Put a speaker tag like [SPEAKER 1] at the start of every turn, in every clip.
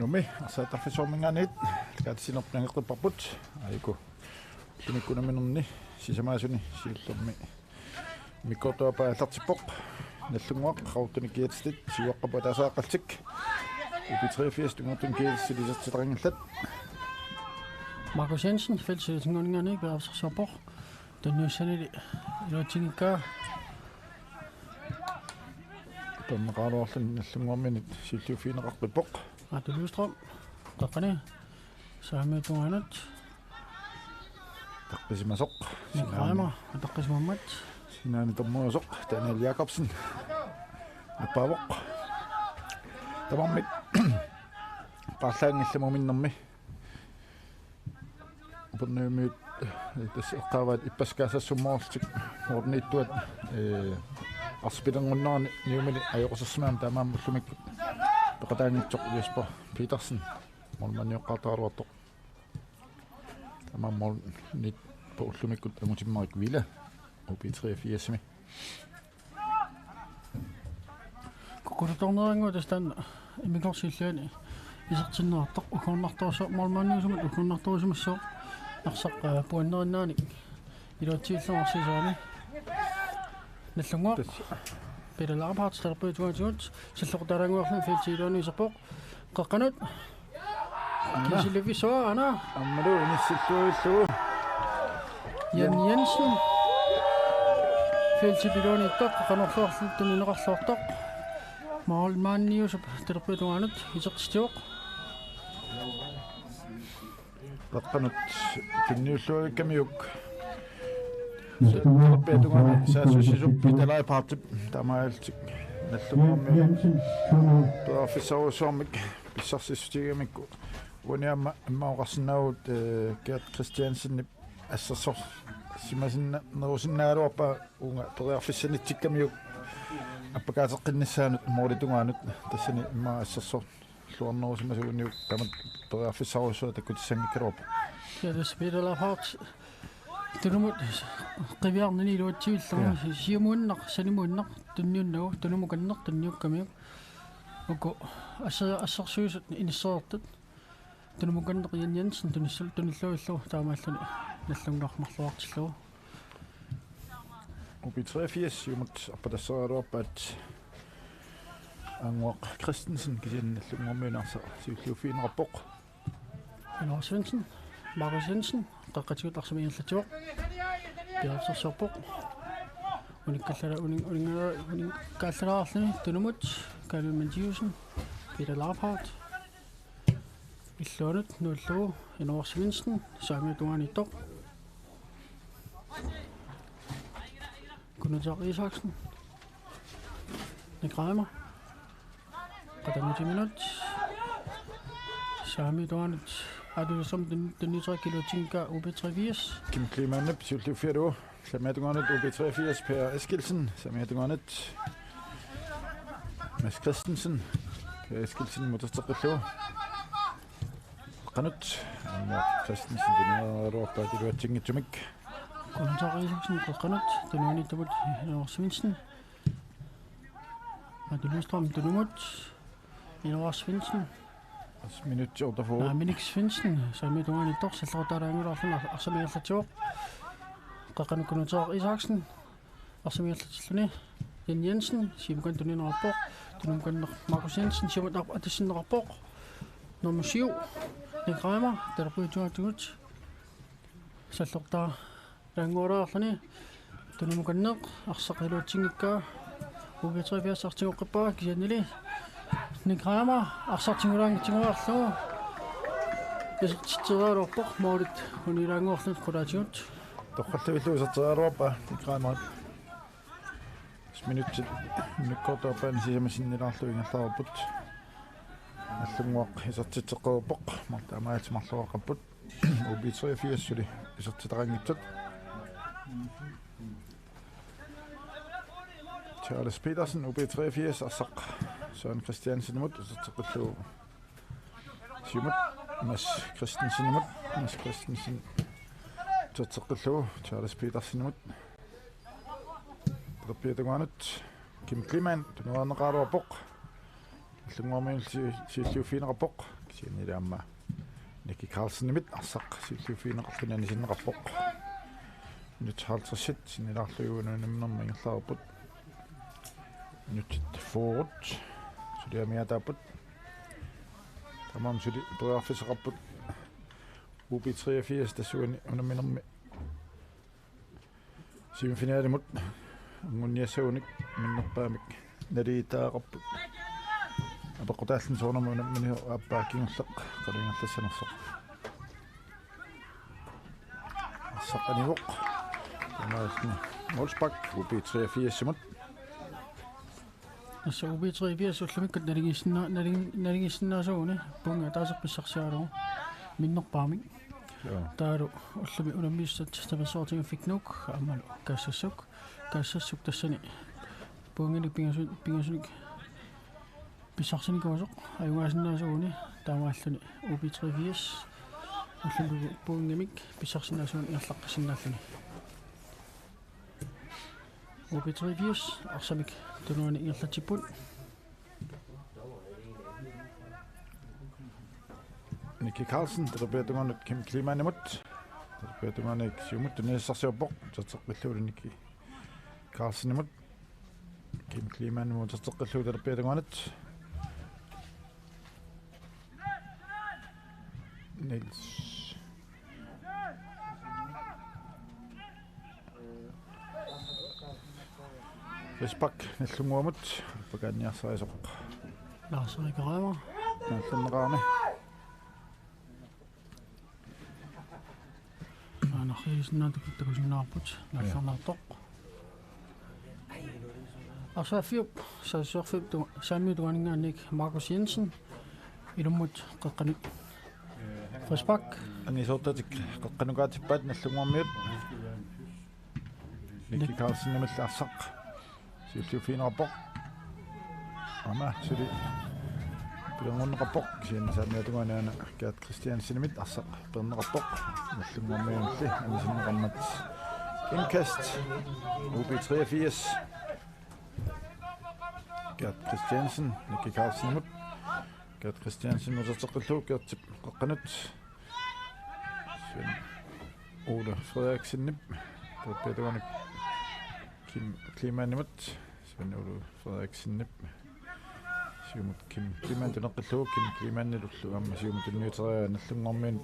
[SPEAKER 1] Numi, asa tarfisuarmingaanit kaatisinerpnangeqqiparput aiku tunikkunaminерни sisamaasuni siullermi mikkortuapa allartippoq nallunguaq qaurtunikkiatistit siuaqqapu taasaaqaltik upi83 tungortun kiilsilisertilaringallat
[SPEAKER 2] Markus Jensen fællesinguningerne beavsersorpoq tunnuussanili iluutigikkaa
[SPEAKER 1] таммеqaaluarlun nallunguarminit siulluufiineqarpippoq
[SPEAKER 2] Atu Lystrøm qaqqani saamiutunganut
[SPEAKER 1] taqqisimasoq
[SPEAKER 2] Nikraima taqqismammat
[SPEAKER 1] sinaani tormuusoq Daniel Jacobsen appaavoq tamarmit qaarlaangillamumиннэрми punnuumit tasseqqaavaat ippaskaasassummoortik orniittuat arspilangunnerani niumili ajoqussersimaam taamaammullumik peqataangitsoq Jesper Petersen molmanioqqaataaruartoq tamaammool nit poullumikut angutimmarik vila upi83mi
[SPEAKER 2] kukutornerangu tastan immikorsillaani isертиннеартоq ukornartoruso molmanniusumat ukornartorusumassoo arsaq puannerinnaani iluatiillersisaani nallunguaq Peter terapeutuat sillequtaranguarlu filtiiluani iserpoq qaqqanut kisilevisoa ana
[SPEAKER 1] ammalu inissittuillu
[SPEAKER 2] Jan Jensen filtiiluani qaqqanorluarlu tunineqarluartoq maalmaanniusup terapeutuanut isertitioq
[SPEAKER 1] qaqqanut tinniulluikamiuk Pedungani saasussisup pitalaaipaartip tamaaltik nallunguarmi tuarfissaruussuarmik pissarsissutigamikku uniamma ammaoqarsinnaavut Gert Christiansen assersor simasinna nerusinnaaluarpa unga toriarfissanittikkamiuk appakaateqqinnissaanut moolitungaanut tassani imma assersor luornerusumasuuniuk tamat toriarfissaruussua takkutissangikkaruarpa
[SPEAKER 2] Kiitos Peter tunumut qiviarnani iluatsiullama siumuunnaq sanimuunnaq tunniunnagu tunumukanneq tunniukkamiuk uku assersuusut inisserertut tunumukanneq Jan Jensen tunilluillu taamaalluni nallungnarmarluartillugu
[SPEAKER 1] upi83 jumut appatasseraluarpaat anguaq Christensen kisiannallungormiunarsa siulluufiinerappoq
[SPEAKER 2] Lars Svendsen Markus Jensen qaqqatiutarsumiinnerlatiuq piarsersorpoq unikkaallaraarluni tunumut Kalvin Mathiusen Peter Lauphardt illuanut nuullugu Lars Svendsen saamiutungaanittoq Gunnar Isaksen Nikraima qatanuutiminut saamiutungaanut Adu som den nye kilotinka UB83
[SPEAKER 1] Kim Klimanep siulluufialu samatungaanut upi83 Per Eskilsen samatungaanut Mads Christensen Per Eskilsen muterteqillu qanut Christensen dineruarpaat iluatingitsumik
[SPEAKER 2] Gunnar Isaksen qaqqanut tunuanittamut Lars Svendsen Adu Lystrøm tunumut Lars Svendsen
[SPEAKER 1] minuttiortafu
[SPEAKER 2] Minix Svendsen saamiutungaanittoq sallerutaaraangularluna arsamiallatioq qaqqanukunutaq Isaksen arsamiallatilluni Jan Jensen simukan tuninerappoq tunumkanneq Markus Jensen simut atissinnerappoq nummer 7 Nikraima terapeutuatut sallertaa raanguaraarluni tunumkanneq arsaqqiluatingikkaa UB83 artingoqqippaga kisiannili Nikraima arsartingulaangitsinguarlu isertitseraaluarpoq moolit unilaanguarlut qulaatigut
[SPEAKER 1] toqqalluilluuserteraluarpa Nikraima minuttit mikkortuarpaani sisamasinnilaarlu ingallarput allunguaq isertitteqqeruppoq martaamaatimarluaqapput upi83 suli isertitaqanngitsut Charles Petersen UB83 arsaq Søren Christiansenimut iserteqillu simut Mads Christensen tatseqillu Charles Petersenimut Peter Kim Kliman tunuarneqaaruarpoq иллунгуармиулси сииллуффинераппоқ синиламма Nicky Carlsen nimit arsaq силлуфинеқарфинани синнеқарпоқ нутаалтерсит синилаарлугуунунамнэрма ингерлаарпут нутит форут сулиамиатааппут тамам сули перафисеқарпут UB83 тассуани унаминерми семифиналимут унгунниассагуник миннерпаамик налиитаақарпут апақутааллин соорнама унаммини аппааккингерлеқ қалуингерлассанерсоқ ассақанивоқ тамаални Wolfsbach UB83 симут
[SPEAKER 2] assa UB83 уллумиккат налигиссиннаасууни пунга таасерписсарсиалуу миннерпаамик таалу уллуми унаммиссат тавассоортинга фикнук амалу каассассук тассани пунгани пингасуник писсарсиникуасоқ аюгаасиннаасууни таамааллуни UB83 уллуми пунгамик писсарсинаасуун иерлаққассиннааллуни UB83 арсамик тунуани иерлатиппут
[SPEAKER 1] Nicky Carlsen терпетуганут Kim Klimanemut терпетуганик сиумут нээссарсиорпоқ татеққиллули Nicky Carlsenimut Kim Klimanemut татеққиллули терпетуганут Niels Wolfsbach наллунгуамут пакаанниарсаисоқ
[SPEAKER 2] лаарсерикараама
[SPEAKER 1] наллуннеқарни
[SPEAKER 2] анахииснаатакуттакусиннаарпут налларнаартоқ арсаафиуп саасуарфиуп саамиутуганингаанник Markus Jensen илуммут қеққаник Wolfsbach
[SPEAKER 1] анисоортатик қеққанугаатиппаат наллунгуаммиут Nicky Carlsen намиллаарсақ сиуллуфинерпоқ ама сули пилангуннеқарпоқ сианнасаамиатуганаана Gert Christiansenimit арсақ пернеқарпоқ наллунгуаммиулли анисиннеқарнат имкаст UB83 Gert Christiansen Nicky Carlsenimut Gert Christiansen нутертеққиллуу кертип қеққанут Ole Frederiksenip терпетуганик Kim Klimanemut Ole Frederiksenip сиумут Kim Kliman тунеққиллуу Kim Klimanнилуллу амма сиумут тунниутериа наллунгормиин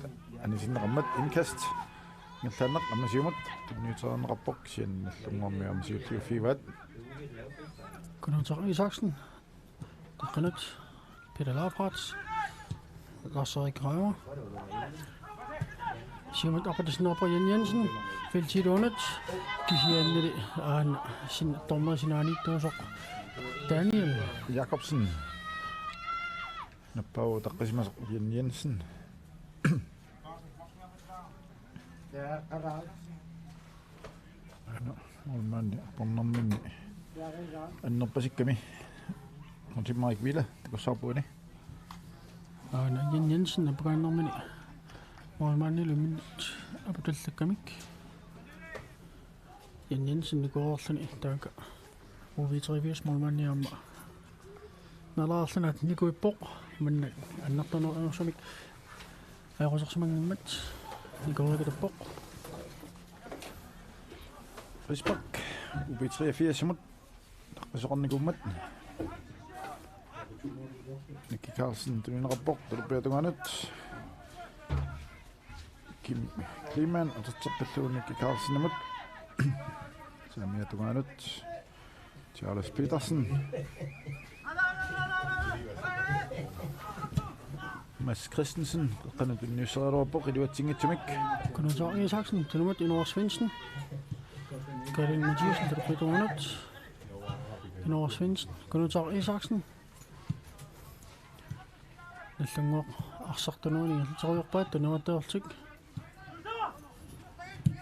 [SPEAKER 1] анисиннеқармат инкаст нгаллаанеқ амма сиумут тунниутерианеқарпоқ сиан наллунгорми амма сиуллиуфиваат
[SPEAKER 2] Gunnar Isaksen қеққанут Peter Lavrats Lars-Erik Rømer сиумут апатаснерпа Jan Jensen филтилуунат кисианнили аан син тормасинааниттуусоқ Daniel
[SPEAKER 1] Jacobsen наппау таққисимас Jan Jensen норманни порнэрминни аннерпасикками контиммарик вила такоссаарпуини
[SPEAKER 2] аана Jan Jensen апгааннэрмини морманнилумин апуталлаккамик Jan Jensen никоорлани таага UB83 морманниарма налаарланат никуиппоқ манна аннартанерсумик аерусерсимангаммат никоорикатаппоқ
[SPEAKER 1] Wolfsbach UB83 симут таққисоқарникуммат Nicky Carlsen тунинеқарпоқ терпетуганут Kim Kliman атертеққиллуу Nicky Carlsenimut саамиатуганут Charles Petersen Mads Christensen qanut unniusseralorpoq iluatsingitsumik
[SPEAKER 2] Gunnar Isaksen tunumut Inor Svendsen Karin Mathiasen terpettugunut Inor Svendsen Gunnar Isaksen наллунгоқ арсартунууни иллутериорпаат тунуатаортик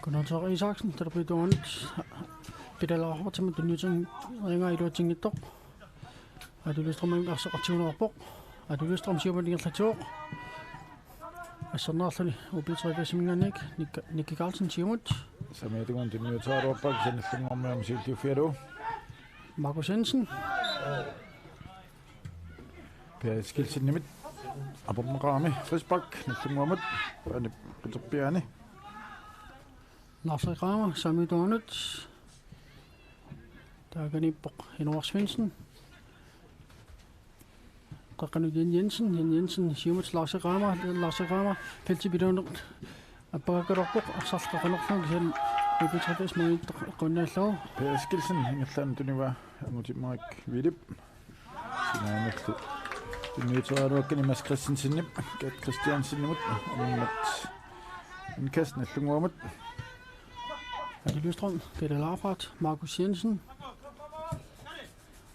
[SPEAKER 2] Gunnar Isaksen терпетtugunut пидалаарпатима тунниутин рингаа илуатингиттоқ адулиструман арсеқартигунерпоқ адулиструм сиумалингерлатиоқ ассернаарлуни UB83 симингаанник Nicky Carlsen сиумут
[SPEAKER 1] самиатугун тунниутаарорпак санналлунгормиам сиуллиуфиалу
[SPEAKER 2] Markus Jensen
[SPEAKER 1] Per Skilsenimit Abumrami frisbak nallunguamut ani pitorpiani
[SPEAKER 2] Lars Kramer, Sami Donut. Taganippoq Henrik Svendsen. Qaqqanut Jan Jensen, Siumut Lars Kramer, Peltipidunert. Appaqarorpoq arsarlaqanerlung kisan upitrapis maittoq qunnaalloo.
[SPEAKER 1] Peskilsen ingerlaam tuniva angutimarik Vilip sinaanallu tunniituaruakkani Mads Christensen Kat Christiansen ammat inkast nallunguamut
[SPEAKER 2] Adi Løstrøm, Peter Larfart, Markus Jensen,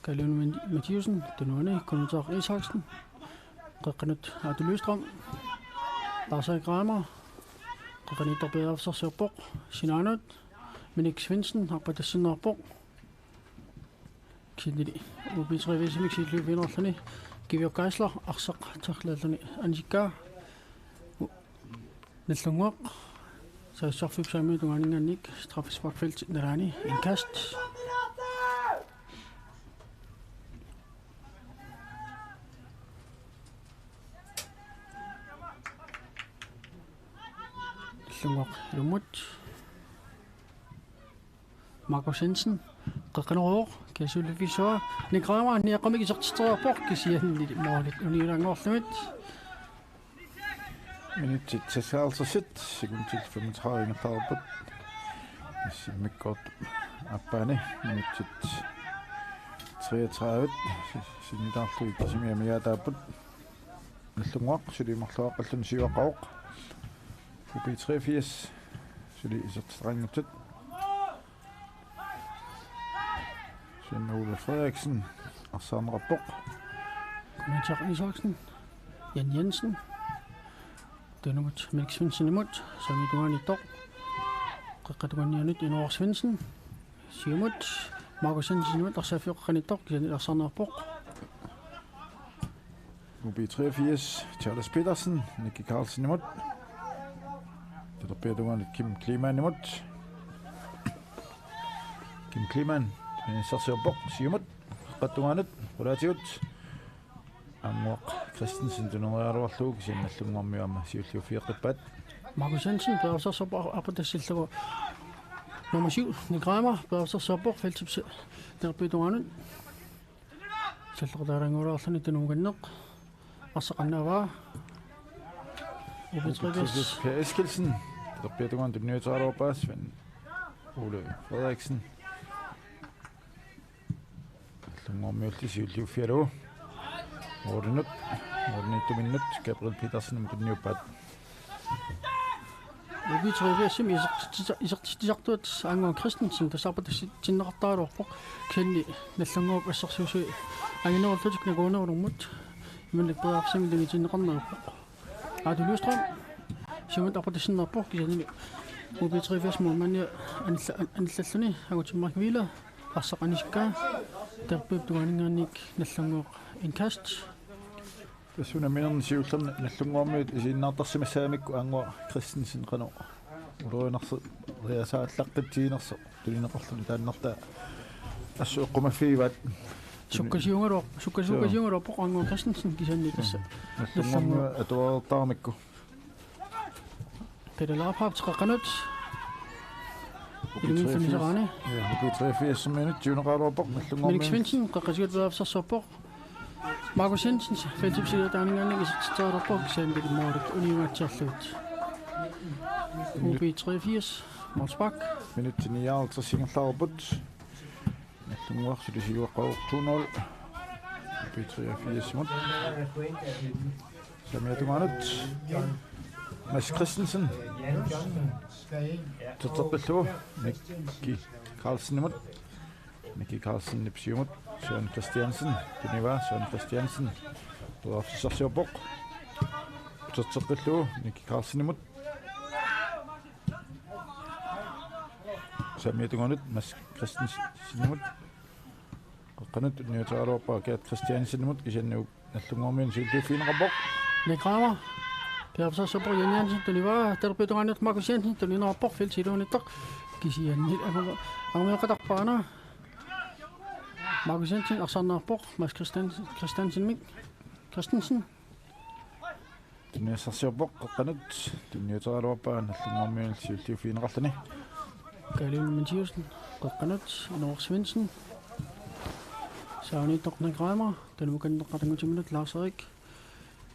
[SPEAKER 2] Kalun Mathiusen, Denone, Konotar Ishaksen, Qaqqanut Adi Løstrøm, Lars Kramer, Qaqqanit Torpeafser Serborg, Sinanut, Minik Svendsen, Harpatassin Norborg, Kindili, Ubitrivisimik Sitløvinerlani, Givjok Geisler, Arsaq Tarlalani, Anjika, Nallunguaq, så sørfik sig med duaninganik straffesparkfelt nerani inkast Lungaq lumut Markus Jensen qaqqaneruoq kasulifisoa nikrama niaqamik isertiteraporq kisian morlit unilangorlumit
[SPEAKER 1] minut til 50 sekundet 35 tarpet simmikort appani minut 33 sinidarlu kisimiamia taaput nallunguaq sulimarluaqallun siuaqaoq upi 83 suli isertiterangutut Ole Frederiksen arsaanerapoq
[SPEAKER 2] Konotar Ishaksen Jan Jensen Denumut Minik Svendsen imut, Sami Duanittoq, Qaqqatuanianut Henrik Svendsen, Siumut, Markus Jensen imut, Arsafioqqanittoq, Janit Arsarnerpoq.
[SPEAKER 1] Ubi 83, Charles Petersen, Nicky Carlsen imut. Det er bedre Kim Kliman imut. Kim Kliman, Sarserpoq, Siumut, Qaqqatuanut, Rulatiut. Ammoq Christensen tuneriaruarluuk sinnallunguarmiama siulliufiiqippat
[SPEAKER 2] Markus Jensen beavsarsorpoq aputassillagu nummer 7 Nikramer beavsarsorpoq feltipse terpituanut sallertaaranguulaarlani tununganneq arsaqannaavaa ubitrivis
[SPEAKER 1] Eskilsen terpituan tunniutaaruarpaas van Ole Frederiksen lungormiulli siulliufialu Ordinut minut Gabriel Petersen tunniuppat
[SPEAKER 2] ubitrivisim isertisartuat Angon Christensen tasarpatassinneqartaaluarpoq kianni nallunguup assarsuusui anginerullutik nakuunerulumut imannak pearsami lugitinneqarnerpoq Adi Løstrøm Siumut arpatassinnerpoq kisanni ubitrivis muumani anillalluni agutimmark Vila arsaqanisikkaa terpip tuaningaannik nallunguuq inkast
[SPEAKER 1] Tasuna minern siullerna nallunguarmiut isiinnaartarsimassaamikku Ango Christensen qano uruinarsu riasaallaqqittiinersu tulineqarluni taannerta assuuqqumaffiivat
[SPEAKER 2] sukkasiungaluarpoq Ango Christensen kisanni tassa
[SPEAKER 1] nallunguarmiu atuartarmikku
[SPEAKER 2] Peter Larfart qaqqanut ilminfiniserani
[SPEAKER 1] ubi 83 minut juneqaaluarpoq nallunguarmiu
[SPEAKER 2] Minik Svendsen qaqqasiut beavsarsorpoq Markus Jensen feltipsiga taaningaannik isertiteraarpoq kisanni moorit unimaatiarluut ubi 83 Morsbak
[SPEAKER 1] minut 59 singerlaarput nallunguarsuli siuaqqaortuunol ubi 83 mut samiatumanut Mads Christensen Tuttoqillu Nicky Carlsen imut Nicky Carlsen nipsiumut Søren Christiansen tuniva Søren Christiansen tuarfisarsiorpoq Tuttoqillu Nicky Carlsen imut samiatumanut Mads Christensen imut qaqqanut niutaaruarpa Kat Christiansen imut kisannu nallunguarmiin siulliufiineqarpoq
[SPEAKER 2] Nikramer beavsarsorpoq Jan Jensen tuniva terpituanit Markus Jensen tuninerpoq feltiluunittoq kisiannit ameqatarpaana Markus Jensen arsarnerpoq Mads Christensen
[SPEAKER 1] tunniassarsiorpoq qaqqanut tunniuteraluarpaa nallunngormiunil siulliufiineqarlani
[SPEAKER 2] Kalin Mathiusen, qaqqanut Inor Svendsen. Sauni Tornagrammer, den ukan qatangutimut Lars Erik.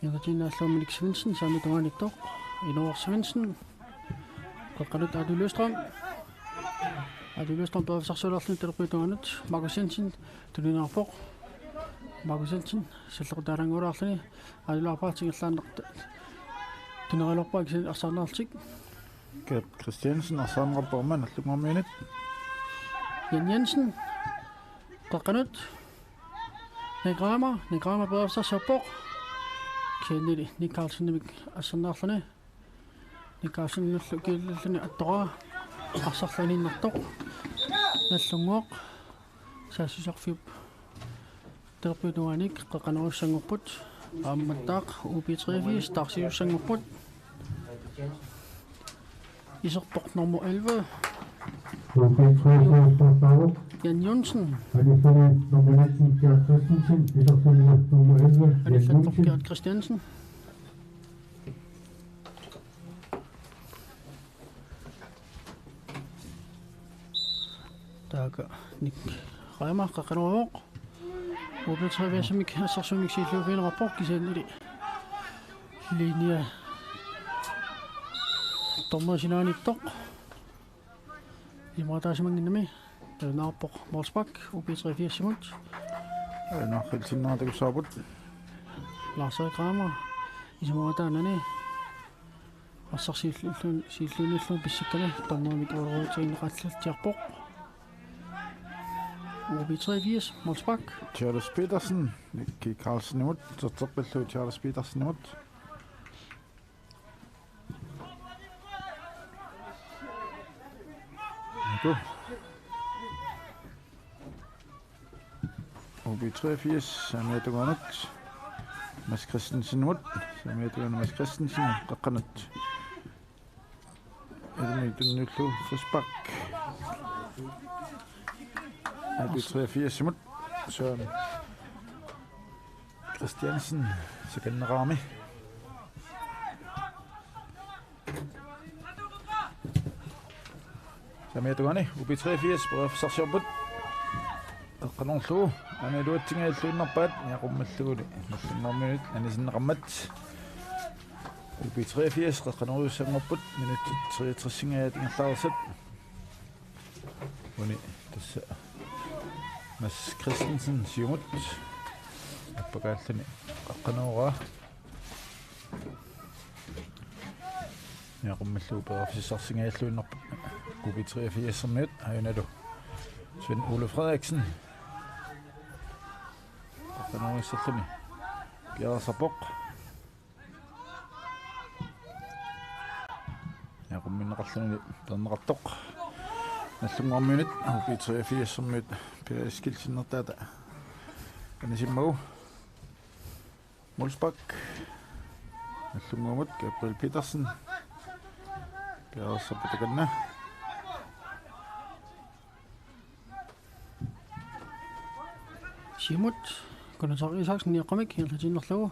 [SPEAKER 2] Ingatina Allorminik Svendsen, saami tunganittoq Inor Svendsen. Qaqqanut Adu Løstrøm. Adu Løstrøm paavisarsuularluni talerpuitunganut Markus Jensen, tuninarpoq. Markus Jensen, sallequtaarangulaarluni Adulaarpaartingerlaannaq tuneralorpaak arsarnaartik.
[SPEAKER 1] Gert Christiansen arsaanqarporma nallungormiunit
[SPEAKER 2] Jan Jensen, qaqqanut Negrama paavisarsiorpoq. Kennedy Nick Carlsen ассернаарлани Nick Carlsen нуллу кииллаллани аттора арсарланииннартоқ наллунгооқ саассусарфиуп терпуитуаник қақанеруссангорпут аамматтаақ UB3 старсиуссангорпут исерпоқ номер 11 Jan Jonsen Gert Christiansen Taga Nick Reimer qaqaneruoq UB3 ассарсумик сииллууфиинераппор кисааннили линия томмасинааниттоқ имаатаасимангиннами наарпоқ Молсбак UB3 симут
[SPEAKER 1] нахилсиннаатагусаапут
[SPEAKER 2] Lars Erik Kramer исимаатаанани ассарсииллууниллуун писсиккани томмаамик уурууутигиннеқаллалтиарпоқ UB3 Молсбак
[SPEAKER 1] Charles Petersen Nicky Carlsen imod så Charles Petersen imod Go UB83 Sametuganut Mads Christensen imod Sametuganut Mads Christensen qaqqanut Edmundullu Frisbak UB83 imod Søren Christiansen Sekannerami Sametuganut UB83 paavisarsiorput qanorlu аналуатсингааллууннарпаат яқуммаллугули наллуннэрминут анисиннеқармат UB83 qaqqaneruussangorput минуттит 63-сингаат ингерлаарсат уни тасса Mads Christensen сиумут аппакааллани qaqqaneruraa яқуммаллугу пераффисарсингааллууннарпут UB83 сэрмиут аюналу Svend Ole Frederiksen qaqqaneruissalluni Bjerresapoq yaqumminneqarluni terneqartoq nallungormiunit UB83 summiut piaskilsinnertaata anisimmagu Molsbak nallungormut Gabriel Petersen Bjerresapotakanna
[SPEAKER 2] Simut Gunnar Isaksen niaqamik hilertinnerlugu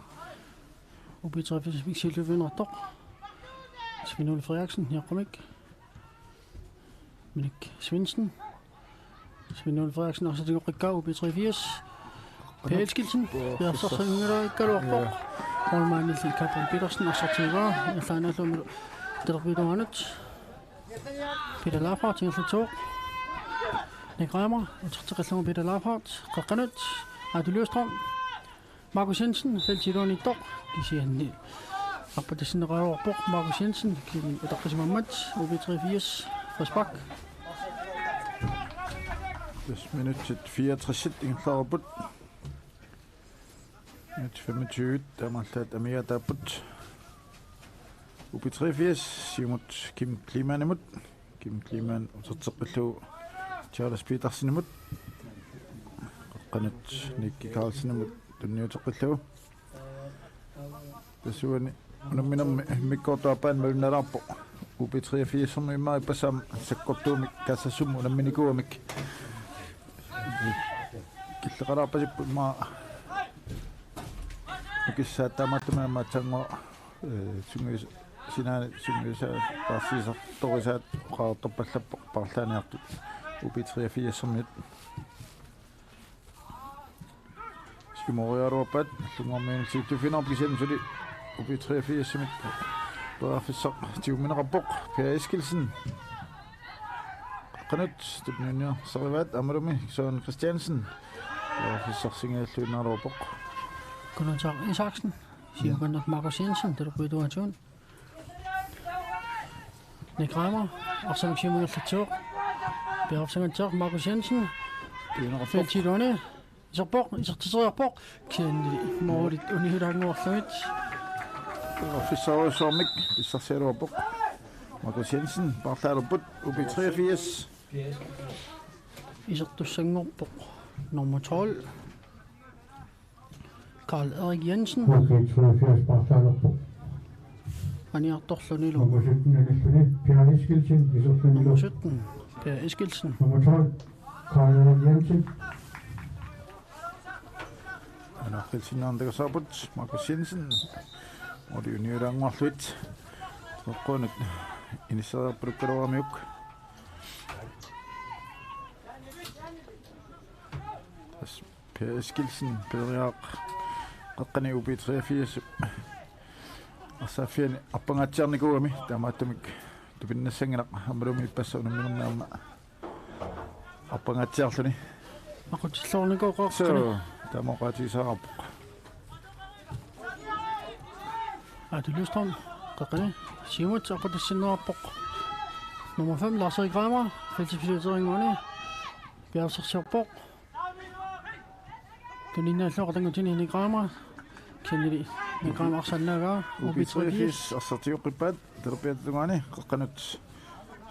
[SPEAKER 2] UB3 silluvиинертоq Svend Ole Frederiksen niaqamik Minik Svendsen Svend Ole Frederiksen arsatingoqikkaa UB3 Pælskilsen Bjergsarsangerikkaluarpoq Holmaanilli Gabriel Petersen arsatigaa illaanaallumilu terpiituanut Peter Lafart tingerlatoq Nick Reimer uterteqillugu Peter Lafart qaqqanut Adu Løstrøm Markus Jensen feltilunittoq kisianni arpatassinneqaluarpoq Markus Jensen kini utaqqisimammat UB3 Frisbak
[SPEAKER 1] 64 ingерлаарput 25 тамарлаат амиатааппут UB83 симут Kim Kliman imut Kim Kliman uterteqillugu Charles Petersen imut qaqqanut Nicky Carlsen imut tunniuteqillugu tasuani unamminammi mikkortuapaan malunalaarpo UB83 summiimmaa ipasam sakkortuumik kassasum unamminikuamik killeqalaarpasippu maa ukissaataamattumaamma tango Sungus sinane sungusa parsisar torisaat qaartorpallappo parlaaniartut upi 3-4 skimoriaruapat lungormiin situfinor kisen suli upi 3-4 Berafissaq tiumineqarpoq Per Eskildsen qanut stupniunio sarivat amalumi Søren Christiansen Berafissaq singealluinaaruapoq
[SPEAKER 2] Gunnar Isaksen Gunnar Markus Jensen der på Eduation Nick Reimer afsang Simon Fletcher Berafissaq Markus Jensen Feltidone Isaqtiserpoq ken moolit unihudaanguarlamit
[SPEAKER 1] Officer Bissarseruapoq Markus Jensen Barthaluput upi 83
[SPEAKER 2] Isaqtussangorpoq nummer 12 Karl Erik Jensen
[SPEAKER 3] upi 83 Barthaluput
[SPEAKER 2] Aniartorlunilo
[SPEAKER 3] nummer 17 Alexander Per Eskildsen
[SPEAKER 2] nummer 17 Per Eskildsen
[SPEAKER 3] nummer 12 Karl Erik Jensen
[SPEAKER 1] Anarkilsinnaantagasarput Markus Jensen og det uniudaanguarluit toqqunut inissaarpulukkaluaramiuk Per Eskildsen Pedriaq qaqqani upi 83 Asafian appangatsiarnikuami tamaattumik tupinnassangilaq amalumi ippassaunuminernaama appangatsiarluni
[SPEAKER 2] aqutillornikoqorqani
[SPEAKER 1] tamoqatisaarpoq
[SPEAKER 2] Adelystrøm qaqqani Simut appatassinnerarpoq nummer 5 Lars Erik Reimer feltipiliteringoni Bjergsersiorpoq Kaninaalloqatangutini Nick Reimer kenili Nick Reimer arsannaga
[SPEAKER 1] upi 83 arsartiuqippaat terpiatungani qaqqanut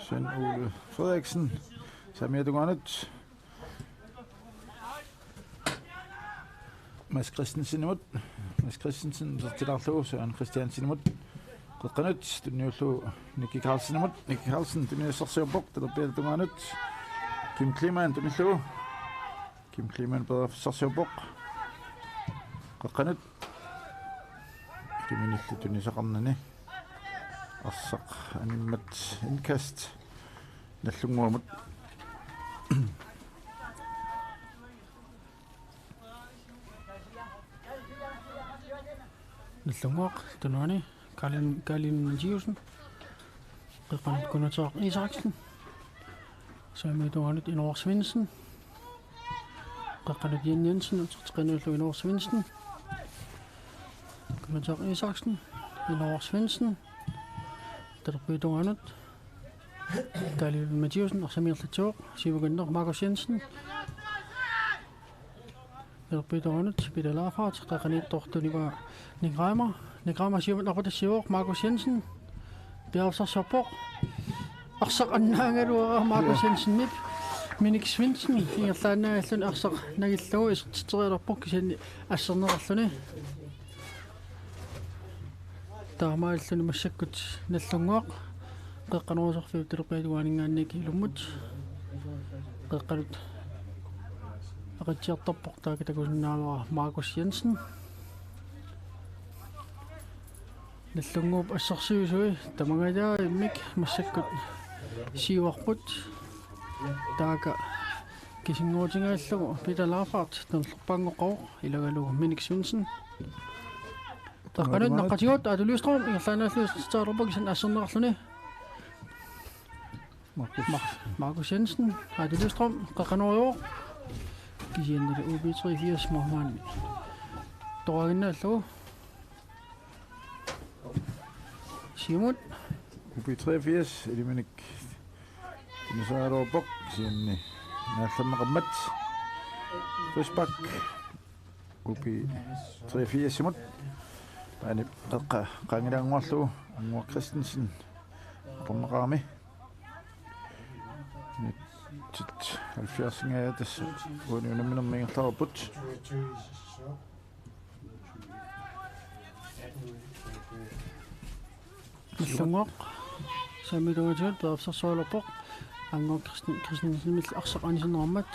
[SPEAKER 1] Søren Ole Frederiksen samiatunganut Mads Christensen tilarlu Søren Christiansen qaqqanut tunniullu Nicky Carlsen tunniussarsiorpoq terpiatunganut Kim Kliman tunnillu Kim Kliman Berafissarsiorpoq qaqqanut kiminillu tunnisaqarnani arsaq animmat inkast nallunguamut
[SPEAKER 2] Nallunguaq tunuani Kalin Jiusen qaqqanut Gunnar Isaksen Saamiutunganut Inor Svendsen qaqqanut Jen Jensen utertiqanuullu Inor Svendsen Gunnar Isaksen Inor Svendsen terpiutunganut Kalin Mathiusen Samir Fletcher Sivugunner Markus Jensen terpiutunganut Peter Lafart qaqqaniittortuniva Nick Reimer Simut apatassiuoq Markus Jensen Bjergsersiorpoq arsaq annaangaluara Markus Jensen nip Minik Svendsen ingerlaannaallun arsaq nagillugu isertiterilerpoq kisanni assernerarluni taamaalluni massakkut nallunguaq qaqqanuuserfiu terpiatuaningaannik ilummut qaqqanut aqatsiartarpoq taakatakusinnaalua Markus Jensen nallunguup assarsiusui tamangajaa immik massakkut siuarput taaka kisinguutingaallugu Peter Lafart nerlerpaangoqaruq ilagalugu Minik Svendsen taqqanut naqqatigut Adelystrøm ingerlaanaallu isertitaalerpoq kisan assernerarluni Markus Jensen Adelystrøm qaqqanuuruoq kisiannali upi 83 mormaanni toraginnaallugu Simut
[SPEAKER 1] upi 83 eliminik nisaaruapoq kisianni naallammeqammat Frisbak upi 83 simut paani qaangilaanguarlugu Angua Christensen porneqarami tit 70 tas uniunerminermingerlarput
[SPEAKER 2] nallunguaq saamiutungatut Berafissarsualerpoq Angua Christensen mill arsaqanisinnerammat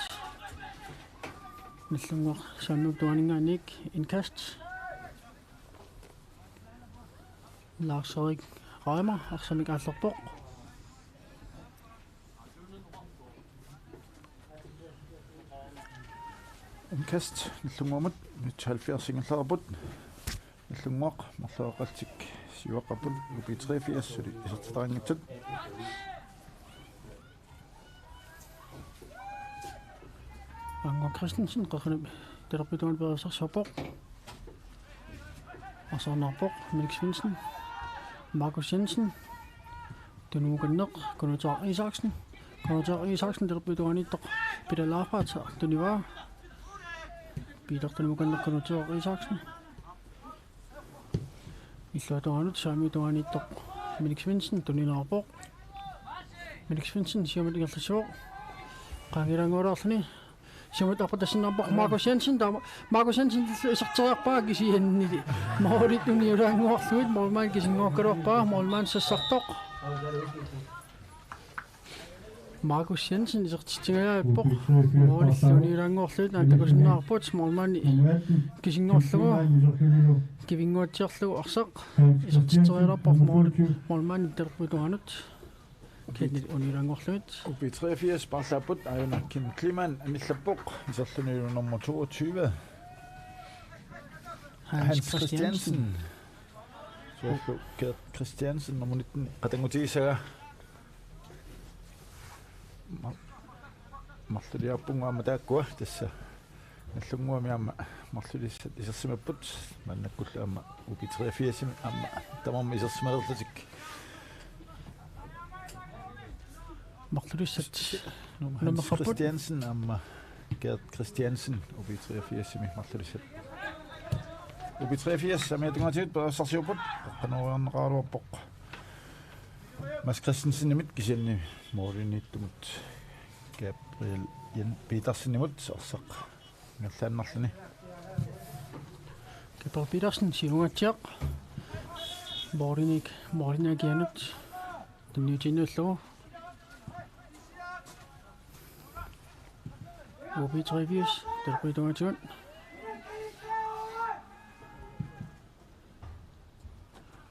[SPEAKER 2] nallunguaq saamiutuaningaannik inkast Lars Erik Reimer арсамик ааллерпоq
[SPEAKER 1] Indkast nallunguamut 70-singallarput nallunguaq marluaqaltik siuaqarput upi 83 isertitaranngitsut
[SPEAKER 2] Ango Christensen qaqanip terapituan perisarsorpoq Arsornarpoq Mik Svendsen Markus Jensen Tunuukanneq Kunutar Isaksen terapituanittoq Pilalarpaat Tuniva Peter Tunuukanneq Kunutar Isaksen Иллуатуанут саамитуанитtoq Mik Svendsen Tuninarpoq Mik Svendsen siamatigerlasuoq qaangilangulaarluni Siamut apatasinnaarpoq Markus Jensen isarteriarpaa kisiannili maolit uniulaanguarluit molmaan kisinguakkaluarpaa molmaan sassartoq Markus Jensen isertitigajaappoq maolit uniulaanguarluit naatakusinnaarput molmaani kisinguarlugu kivinguatiarlugu arsaq isertiterialarpoq maolit molmaani terputuanut Kennet uniulaanguarluit
[SPEAKER 1] upi 83 parlaaput ajunakkim kliman anillappoq iserluniulunummer 22 Hans Christiansen så Gert Christiansen nummer 19 qatangutigisaga marluliarpungaama taakkua tassa nallunguamiaama marlulissat isersimapput mannakkullaama upi 83 amma tamamma isersimalerlatik
[SPEAKER 2] Marlulissat
[SPEAKER 1] Hans Christiansen amma Gert Christiansen upi 83 marlulissat upi 83 amiatungaatigut perisarsiuput qanuariarneqaaluarpoq Mads Christensen nimit kisianni mooriniittumut Gabriel Petersen nimut orsaq ngallaannarluni
[SPEAKER 2] Gabriel Petersen siungaatiaq moorinagianut tunniutinuullugu Upi 83 terpuituantigun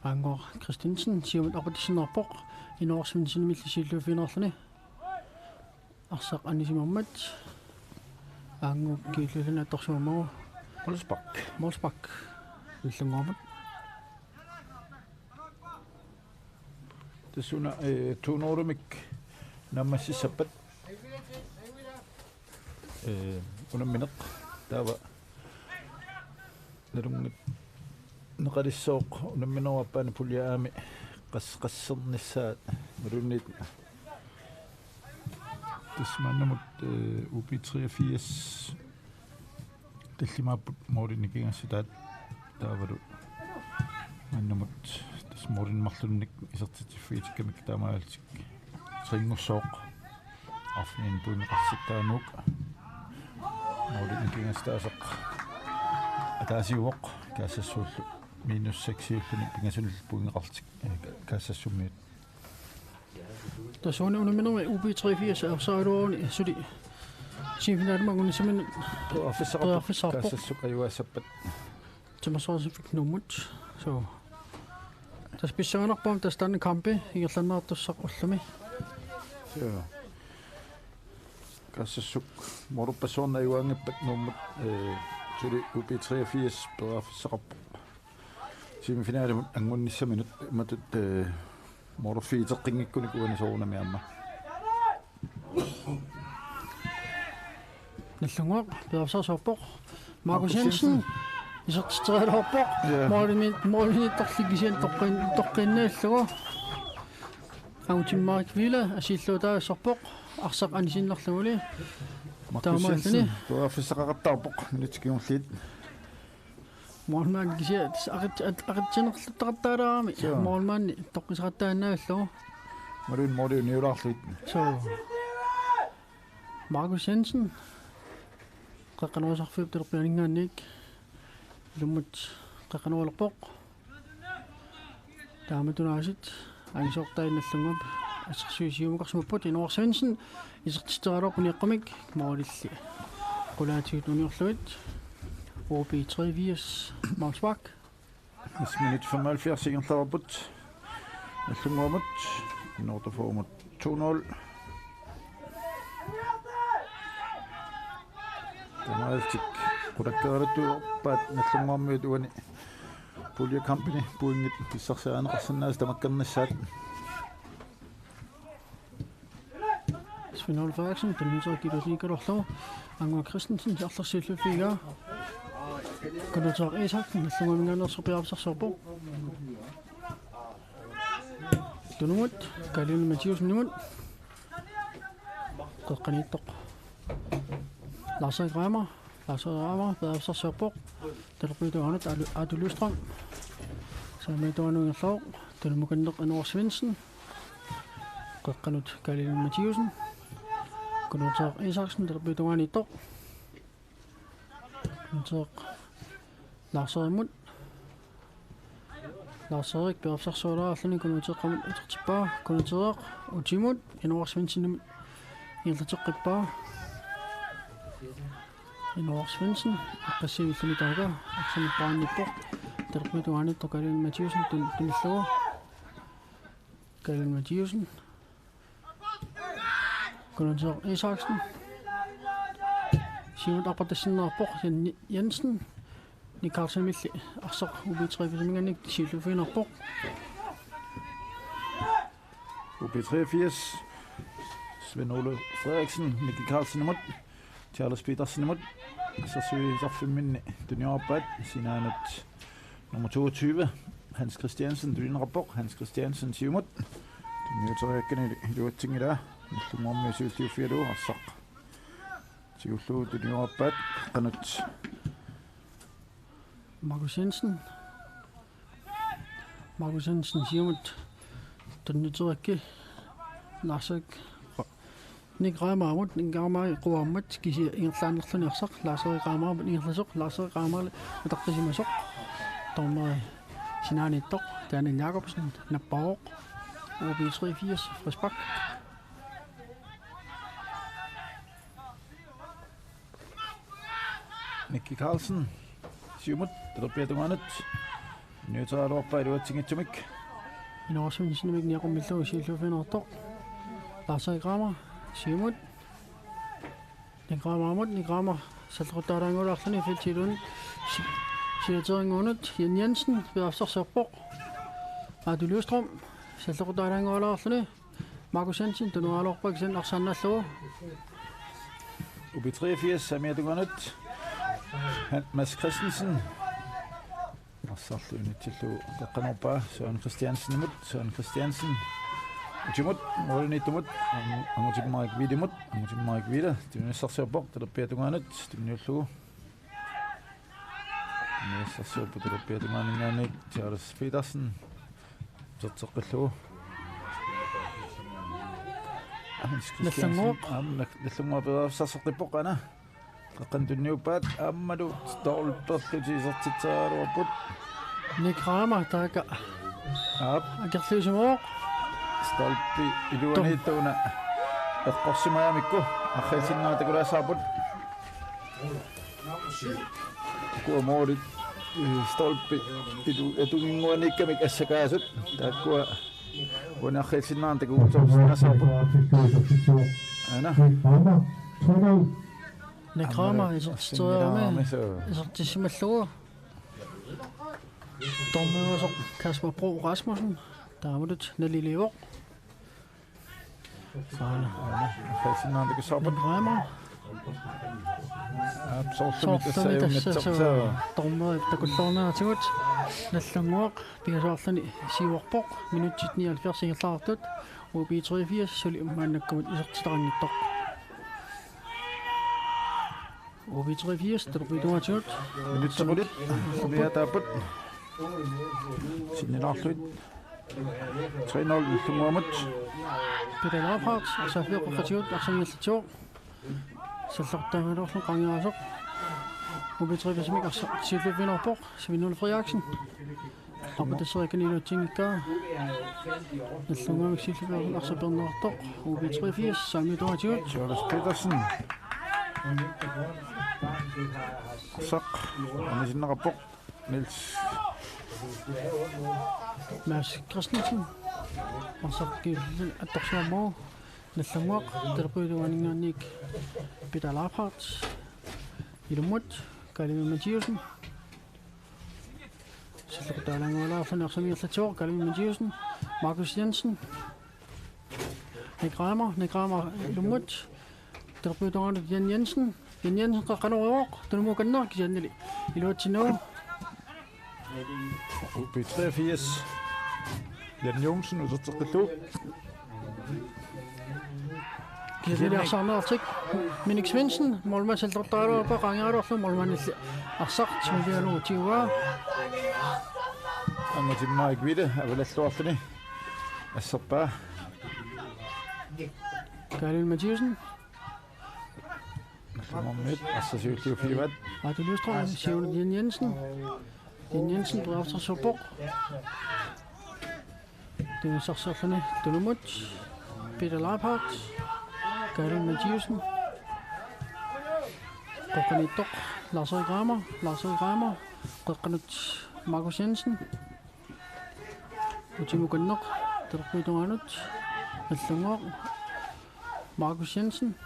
[SPEAKER 2] Angor Christensen siumut apatisinnaarpoq inuarsminsinimillisiilluufinerluni arsaq anisimammat aangu kiilluluna attorsuamagu Molsbak illunguamut
[SPEAKER 1] tassuna tuunuurumik nammassissappat unammineq taava nalungit neqalissoq unammineruppaani pulliaami qassernissaat malunniit tasmannamut upi 83 tallimaapput moorinikingassutaat taavalu mannamut tas moorinmarlunnik isertitiffiitikkamik taamaaltik tringussooq arfinin puinneqarsittaanuuk moorinikingastaasaq ataasiuoq kaassassuullu -6 pingasunil puinneqartik kaassassumiit
[SPEAKER 2] Tasone unamminermi upi 83 arsaaluoruni suli simifinaalmagunisimin
[SPEAKER 1] toaffissaqarpoq kaassassuq ajuaassappat
[SPEAKER 2] timasoorsiffik nummut so tas pissanganarpam tas tanne kampe igerlannaartussaq ullumi
[SPEAKER 1] so kaassassuq morupassoorna ajuaangippat nummut suli upi 83 toaffissaqarpoq simifinaalimut angunnissaminut imatut morfiiteqqinngikkunik uanisoorunami amma
[SPEAKER 2] nallunguaq perisarsorpoq Markus Jensen isertiterialarpoq moolinittorligisian toqqinnaallugu autimmarik vila asiilluutaassorpoq arsaq anisinnerluguli taamaalluni
[SPEAKER 1] toaffissaqaqartarpoq minutsikigorliit
[SPEAKER 2] Molman kisia aqitsinerluttaqattaalaarami molmanni toqqisaqattaannaallugu
[SPEAKER 1] marun mooriuniulaarluit
[SPEAKER 2] so Markus Jensen qaqqanuasarfiup terpianingaannik lummut qaqqanualerpoq taamatunaasut angisortainnallungum assersuisiumuqarsumapput Inuar Svendsen isertiterialarpuni eqqamik moolilli qulaatigut uniorluit Upi 83 Molsbak
[SPEAKER 1] minut 75 signaltarput. Nallunguamut. Norderformut 2-0. Tamaltik qudakkeerlattuuorpaat nallunguammiut uani puljakampi puingit pissarsaanaqarsannaas tamakkarnassaat.
[SPEAKER 2] Svend Frederiksen, den nytræk i det lige godt Angvar Christensen, jeg selv fik kan du tage Isaksen, så må vi gerne også blive opsat så på. Du nu kan lide Mathias nu. Godt kan ikke dog. Lars Græmer, bliver opsat så på. Det bliver det andet, at du Løstrøm. Så med det nu en flov. Det må gerne en år Svendsen. Godt kan du kan lide Mathiasen. Kan du tage Isaksen, det bliver det andet dog. Kan du tage Lars Mund. Lars Erik bliver opsagt så der, og sådan kan du tage komme tilbage. Kan du tage og Timon, en år Svendsen, en der tager bare. En år Svendsen, og kan se hvilken i dag og sådan bare en bort. Der bliver du andet, der gør det Mathiasen, den slår. Galen Mathiasen. Kan du tage Isaksen. Simon arbejder sådan og bort, Jensen. Ni Carlsen Mille, og så UB3 som ingen ikke siger, du finder på.
[SPEAKER 1] UB83, Svend Ole Frederiksen, Nicky Carlsen imod, Charles Petersen imod, så søger vi så 5 minutter, den er opad, sin egen nummer 22, Hans Christiansen, du er rapport, Hans Christiansen siger imod, den er så rækken i det ting i dag, nu må man sige, det er 4 år, og så siger du, den er opad, Renet.
[SPEAKER 2] Markus Jensen siger, at den nytter ikke. Lars Erik. Nik Reimer mod, en gang meget ro om, at de siger, en eller anden sådan sagt. Lars Erik Reimer, en eller anden Lars Erik Reimer, og der kan sige mig så. Dommer Sinani Dog, Daniel Jacobsen, Nabog, OB83, Frisbak.
[SPEAKER 1] Nicky Carlsen. Siumut, det bliver det andet. Nødt at råbe det ud til mig.
[SPEAKER 2] En årsvind sådan ikke nærmere mildt og siger finder dog. Lars Erik Reimer, Siumut. Den grammer, så tror der en år sådan i feltet. Siger til en under Jan Jensen, vi har så på. At du Løstrøm, så tror der en år sådan. Markus Jensen, du nu har lov på eksempel og sådan så.
[SPEAKER 1] UB83 Samir Duganet. Mads Christensen. Og så er det nødt til at gå op Søren Christiansen imod. Søren Christiansen. Imod. Målen ikke imod. Han må til Mark Hvide imod. Han må til Mark Hvide. Det er næsten så bort. Det er bedre Duganet. Det er nødt til at næsten så på det er bedre Duganet. Charles Petersen. Så tager det slå. Hans Christiansen. Næsten bedre. Så tager det på gana. Kan du nu bare amadu stolper til så tager og på.
[SPEAKER 2] Nick Reimer, der er jeg kan som år.
[SPEAKER 1] Stolpe i du er nede under. Jeg går mig amikko. Jeg kan se noget der går så på. God morgen. Stolpe i du ingen ikke mig så kan så. Der går when jeg kan se noget der går så på. Ana.
[SPEAKER 2] Nick Reimer, jeg står med. Så det simpelthen slår. Dommer også Kasper Bro Rasmussen. Der er det Nelly Lever.
[SPEAKER 1] Sådan. Jeg kan se noget der går så på.
[SPEAKER 2] Nick Reimer. Så dommer der går så med til ud. Næsten år. Det er så sådan Siver Borg. Minut 79 er klar til. OB83 så man kommer i stranden dog. OB83 der bliver du til.
[SPEAKER 1] Minut så lidt. Så vi er der på. Siden nok slut. 3-0 til Mohammed.
[SPEAKER 2] Peter Laupart, og så bliver på til og så næste to. Så der er også nogle gange også. OB3 som ikke så til vi vinder på. Så vi nu Frederiksen. Og det så ikke noget ting gør. Det så må vi sige og så bliver nok dog. OB83 så vi der til.
[SPEAKER 1] Charles Petersen. Så, han er sin rapport. Niels
[SPEAKER 2] Mads Christensen. Og så giver den at der så må nallungoq terpuiluaningaannik Peter Laphart. Ilumut Kalimi Mathiusen. Sallaqutalanguala fanersamirlator Kalimi Mathiusen. Markus Jensen. Nick Reimer Ilumut terpuiluaningaannik Jan Jensen. Jan Jensen qaqanuruoq tunumukanner kiannali iluatsinoo
[SPEAKER 1] UB83 Jan Jonsen uterteqillu
[SPEAKER 2] kiannali arsarnertik Minik Svendsen molman saltortaaruapa qangaarorlu molmanilli arsaq timianu tiuaa
[SPEAKER 1] angatimmaik vide avalalluarluni asserpaa
[SPEAKER 2] Kalimi Mathiusen.
[SPEAKER 1] Mohammed assasiulliu fivat
[SPEAKER 2] Radio Løstrøm, Sjævne Jan Jensen. Jan Jensen på after Sobor. Det er så Dolomut. Peter Laphart. Kalimi Mathiusen. Qaqanitok. Lars Gramer. Qaqanut Markus Jensen. Utimukannoq. Terpuituanut. Allungoq. Markus Jensen.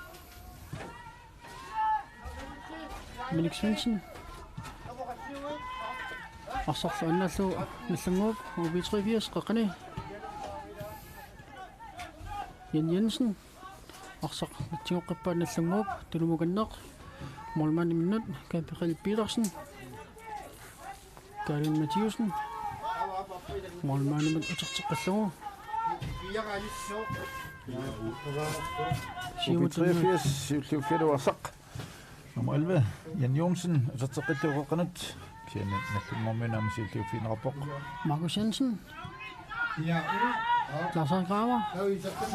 [SPEAKER 2] Minik Svendsen. Og så annallu nallunguup UB83 qaqani. Jan Jensen. Og så tiuqqippa nallunguup tulumukanneq. Molmani minut Gabriel Petersen. Kalimi Mathiusen. Molmani minut uterteqallugu.
[SPEAKER 1] UB83 siulliu filuarsaq nummer 11 Jan Jonsen uterteqillu qanut kianni nallummerminam siulliu finerappoq
[SPEAKER 2] Markus Jensen. Lars Gramer.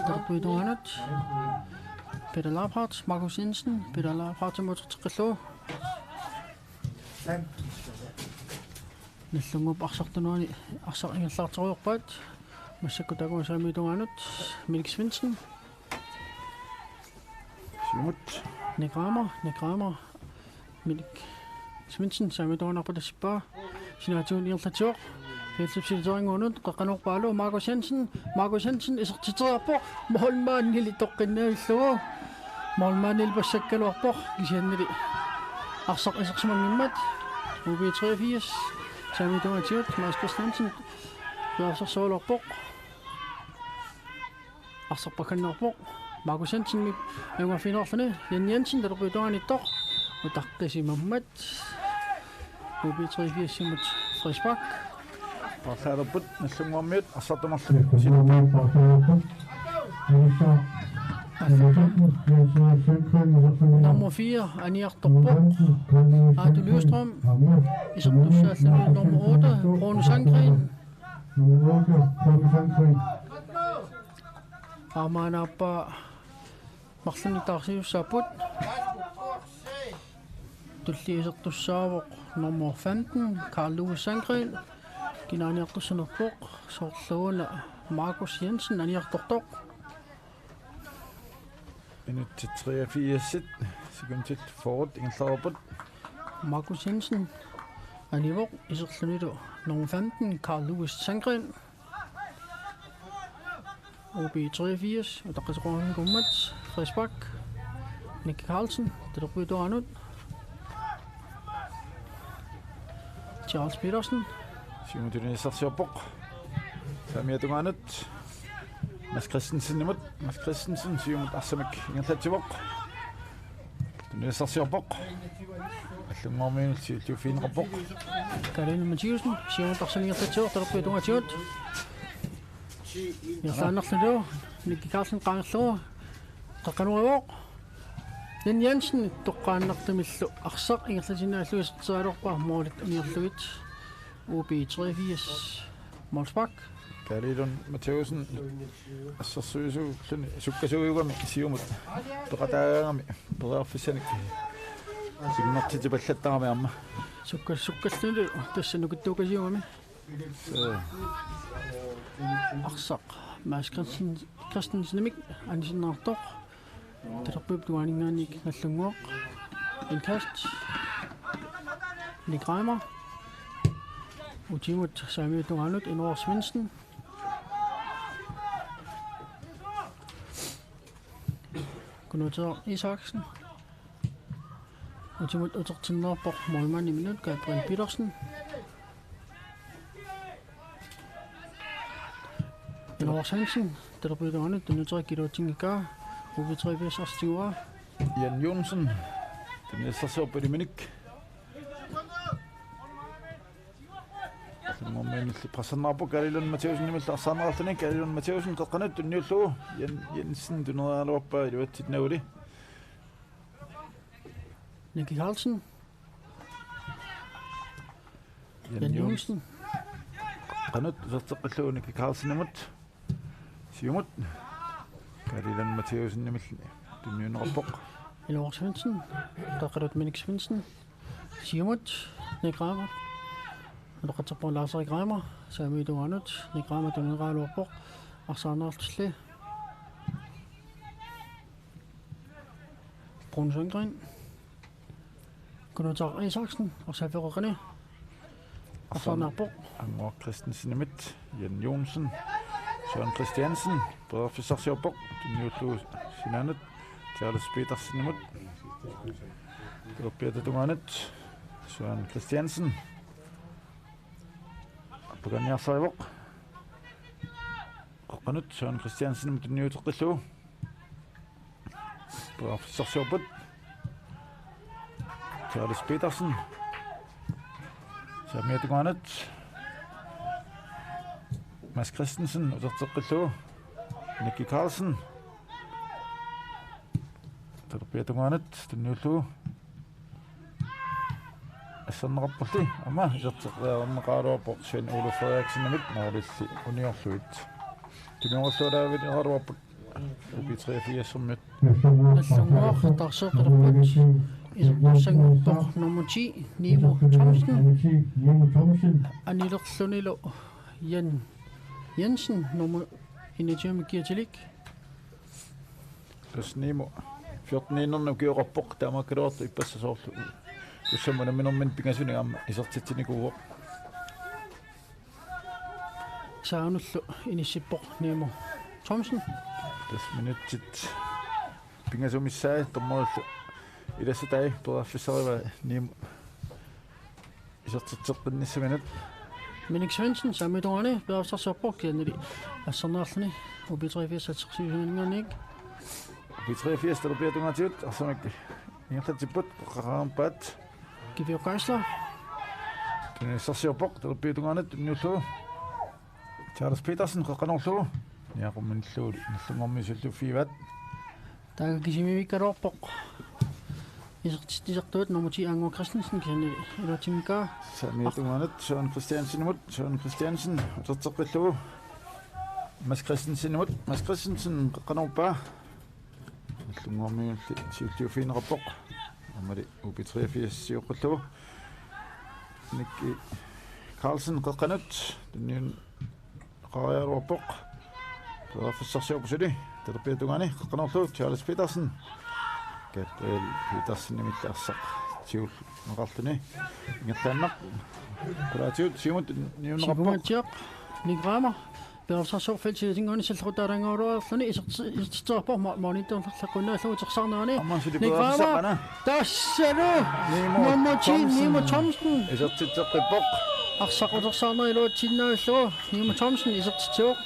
[SPEAKER 2] Terpuituanut. Peter Laphart. Markus Jensen. Peter Laphart uterteqallugu. Nallunguup arsartunuani arsaqingallartoriorpaat массаккутагуусаамитуанут Minik Svendsen.
[SPEAKER 1] Simut
[SPEAKER 2] Nick Reimer Minik Svendsen saamituanarpatassipaa sinaatuun iorlatior филсипсилиторингуунут qaqanorpaalu Markus Jensen isертитериарпо молмааннили тоққиннаавиллугу молмааннили пассаккалуарпо кисианнили арсақ исерсумангиммат UB83 saamituanatiut Mads Christensen яасерсоолорпо арсарпаканнерпо Markus Jensen юнгафиноорлуни Jan Jensen терпуитуаниттоқ утаққисимаммат UB83 симут Frisbak
[SPEAKER 1] парсаарпут наллунгуармиут ассартумарлу
[SPEAKER 3] Simon Barthelopoulos.
[SPEAKER 2] nummer 4 Aniartorpo Radio Løstrøm isertussaalluni nummer 8 Rune Sandgren Armanappa Marlunitaarsiussaaput tulli isertussaavoq nummer 15 Carl Louis Sandgren kinaaniartussanerpoq soorluuna Markus Jensen aniartortoq
[SPEAKER 1] Minut 83 sekundit forward ingallarput
[SPEAKER 2] Markus Jensen anivoq iserlunilu nummer 15 Carl Louis Sandgren UB83 utaqqisoqorni kummat Frisbak Nick Carlsen terpuituanut Charles Petersen
[SPEAKER 1] simutunisersiorpoq saamiatugaanut Mads Christensen siumut arsamak ingallaativoq tunisersiorpoq allungormiinul siulliu fiinerpoq
[SPEAKER 2] Kalimi Mathiusen siumut arsaningерлatior terpuituatiut Yasaanarlulu Nick Carlsen qaangerlugu qaqqanuavoq Jan Jensen toqqaannartumillu arsaq ingerlatinaallu isertiaalorpa moolit unierluit UB83 Molsbak
[SPEAKER 1] Kalilun Mathiusen assarsuisuulluni sukkasuugami siumut peqataagaami perearfissanik signertitipallattarami amma
[SPEAKER 2] sukkallunu tassanukuttuukasiumami arsaq Mads Christensen anisinnaartoq terpup tuaningaannik nallunguoq inkast Nick Reimer Utimut Sami Tunganut Inor Svendsen. Gunnother Isaksen. Utimut Uttertinder Borg Målmand i minut Gabriel Petersen. Inor Svendsen. Der blev Tunganut Gunnother Gido Tingika. UB3 Vesastiva.
[SPEAKER 1] Jan Jonsen. Den næste så på det minut. Moment Prasannapo Garilon Matheusen nimelt Arsanraltani Garilon Matheusen qaqanat tunniullu Jensen tuneraaluappa iluatsitnauli
[SPEAKER 2] Nicky Carlsen. Jan Jonsen.
[SPEAKER 1] qanat userteqqallu Nicky Carlsen nimut siumut Garilon Matheusen nimelt tunniunerappoq
[SPEAKER 2] Inor Svendsen. Taqalut Minik Svendsen. Siumut Nikrama. Ndoqaterpon Lars-Erik Reimer, Sami Tunganut, Nikrama tuneraaluarpoq, Arsaanartilli. Brun Søngren. Gunnother Isaksen og Saferoqani. Arsaanarpoq.
[SPEAKER 1] Angor Christensen nimut Jan Jonsen Søren Christiansen Bredafisarsiorpoq tunniullu sinanut Charles Petersen nimut Peter Tunganut Søren Christiansen Paganiarsaivoq qaqanut Søren Christiansen tunniuteqqillu Bredafisarsiorput Charles Petersen Sami Tunganut Mads Christensen uterteqqillu Nicky Carlsen Peter Tunganut tunniullu Assannerappalli ama iserteqqiarnaqaaluarpoq Sven Ole Frederiksen nimit noorlilli uniorluit tunuorluulaavit iqaruarput UB83 summat
[SPEAKER 2] Nallunguaq tarseeqillerput iserpussangorpoq nummer 10 Nimo Thomsen. Anilerlunilu Jan Jensen nummer 21 Giatilik.
[SPEAKER 1] Nimo 14 ukiorappoq taamakkaloortu ipassasoorlu Kussamana minormin pingasunigamma isertitsinikuuq
[SPEAKER 2] Saanullu inissippoq Nimo Thomsen.
[SPEAKER 1] minutsit pingasumissai tormorullu ilassatai peraffissariva Nimo isertitseqqinnissaminut
[SPEAKER 2] Minik Svendsen Sami Tunganut Berafsarsorpoq kiannali assarnerluni UB3 satsersiusuningernik.
[SPEAKER 1] UB83 terpiatungaatiut arsamak ingerlatiput qaqaraampat
[SPEAKER 2] Givio Geisler.
[SPEAKER 1] tunisarsiorpoq terpiatungaanat tunniullu Charles Petersen qaqanorlu niaqumminilluuli nallungormisullufiivat
[SPEAKER 2] Taga kisimimikkalorpoq isertittisertuut nummer 10 Angor Christensen kiannali iluatimika.
[SPEAKER 1] Sami Tunganut Søren Christiansen nimut Søren Christiansen uterteqqillu Mads Christensen nimut Mads Christensen qaqanorpaa nallungormiulli siulliufiinerappoq amali UB83 siuqqillu Nicky Carlsen qaqanut tunniun qariaruarpoq peraffissarsiorpusuli terpiatungaani qaqanorlu Charles Petersen Gabriel Petersen nimittarsaq siul naqarluni ingertaannaq qulaatiut siumut niunerappoq
[SPEAKER 2] Sibumatiaq Nikrama Berafsarsorfeltiltingoni sallrutaarangorluarluni isertitserpoq monitorlerlaqunnaalluu utersarnerani.
[SPEAKER 1] аммасули
[SPEAKER 2] Nikrama
[SPEAKER 1] пераффисақана
[SPEAKER 2] Tassalu nummer 10 Nimo Thomsen.
[SPEAKER 1] исертитсеққиппоқ
[SPEAKER 2] Арсақутерсаарнери илуатсиннааллуа Nimo Thomsen isертитсиоқ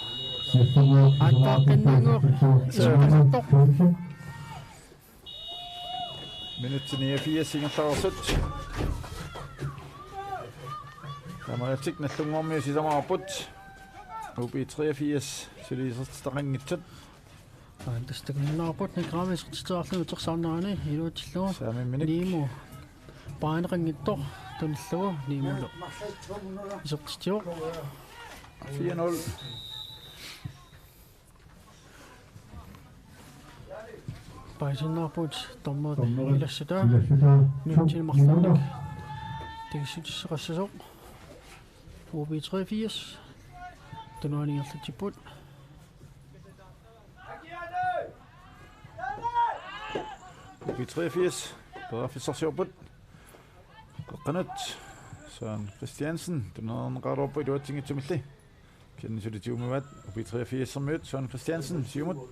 [SPEAKER 2] аттааққиннаангуақ исерпаллартоқ
[SPEAKER 1] минутсини 4 сингерлаарсут тамаатик наллунгормиу сисамаарпут UB83 силисертитақангитсут
[SPEAKER 2] тастагнаарпут Nikrama isертитсаарлуни утерсаарнерани илуатиллуа
[SPEAKER 1] саами миник
[SPEAKER 2] Nimo паанеқангиттоқ тунллуа Nimullu isертитсиоқ
[SPEAKER 1] 4-0
[SPEAKER 2] Paisinnaarput tormut ilassata minutimarlarnik tigissutisseqassasuq UB83 tunuanigerlatiput
[SPEAKER 1] UB83 peraffissarsiorput qaqqanut Søren Christiansen, den er ret op på et ting til mig. Kender så det jo med ubi 83 som mødt Søren Christiansen, Simon.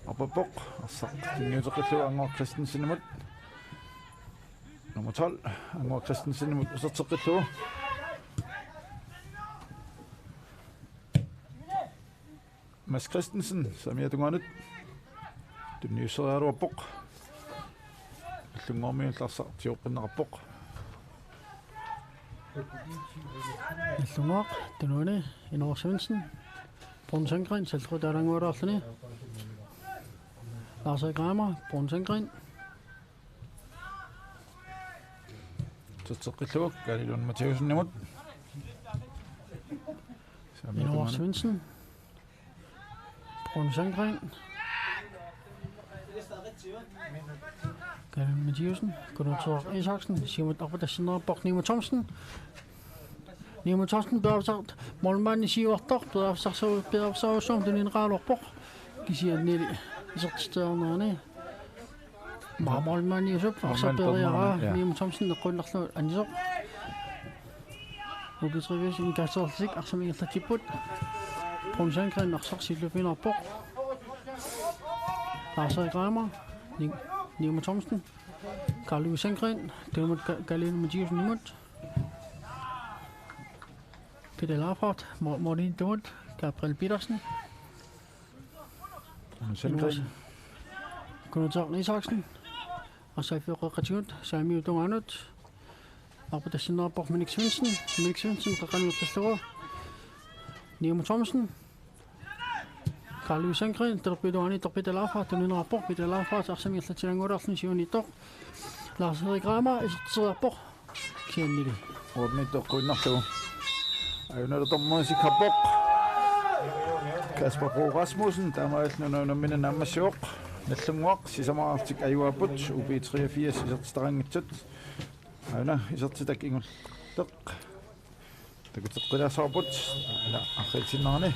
[SPEAKER 1] Op på bok, og så den nye til Angor Christensen imod. Nummer 12, Angor Christensen imod, og så til Mads Christensen, som jeg dungandet. Den nye så er der bok. Lunga med klassa til åbne bok.
[SPEAKER 2] Lunga, den var det. En år Svendsen. Brun Sandgren, Saltrød Darangor Raflene. Lars Kramer, Brun Sandgren.
[SPEAKER 1] Så til Galilon Matheusen imod.
[SPEAKER 2] En år Svendsen. Brun Sandgren. Galilon Matheusen. Gunnar Isaksen. Simon Abadasindra Bok Nimo Thomsen. Nimo Thomsen blev afsagt. Målmanden i Sivertok blev afsagt som den en ral opbok. De siger nede i så større målmanden i Søb. Og så bedre jeg Nimo Thomsen og grundlagt Anisok. Og det tror jeg, en gassolsik, og som en tatiput. Brun Sandgren og så sit løb opbok. Lars Kramer. Nimo Thomsen. Karl Sandgren. Det var Galilon Matheusen imod. Peter Lafort, Morten Dort, Gabriel Petersen. Gunnar Isaksen. Og så for Retiut, Sami Udunganut. Og på der sender Bok Minik Svendsen. Minik Svendsen fra Granjul Pestore. Nimo Thomsen. Karl Sandgren, der blev doan i Peter Lafort, den ene rapport. Peter Lafort, og som jeg slet til den går aften, siger i Dort. Lars Kramer, så rapport. Kender det.
[SPEAKER 1] Og med Dort går nok til. Ayun na tommo si Kabok. Kasper Bro Rasmussen, der var nogle mine navne sjok. Nætlungok, si sama artik ayuaput, UB83 i så strangitut. Ayun na, i så til der gik tok. Der kunne tage der så put. Ja, akkurat sin navne.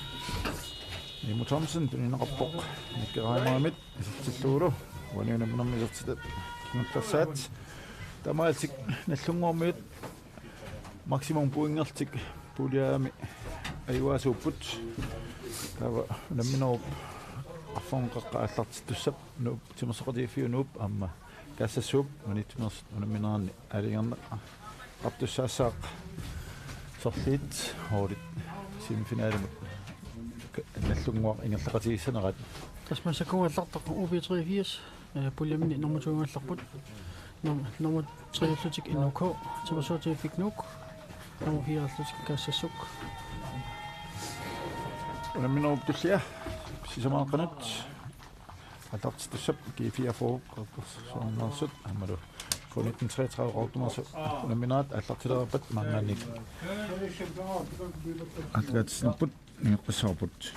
[SPEAKER 1] Nimo Thomsen, den en rapport. Ikke regner med, i så til Toro. Hvor ni nemmer med så til der gik der sat. Der var artik nætlungok med maksimum point artik. Pulia aywa suput kawa namino afon qaqallat tussap no timasqadi fi nub amma kasasup manitmas naminan aligan abtussasaq sorlit horit semifinale nallungwa ingerlaqatigissanerat
[SPEAKER 2] tasmasako allartaq UB83 pulia min nummer 2 allarput nummer 3 flutik NOK timasqadi fik nok. Nummer 4, Kassasuk.
[SPEAKER 1] Og min opdagelse si sama qanat. Altat tussap G4 for som nasut amado. For 1933 automaso. Nominat altat terapat mammanik. Atgat snaput ni qasaput.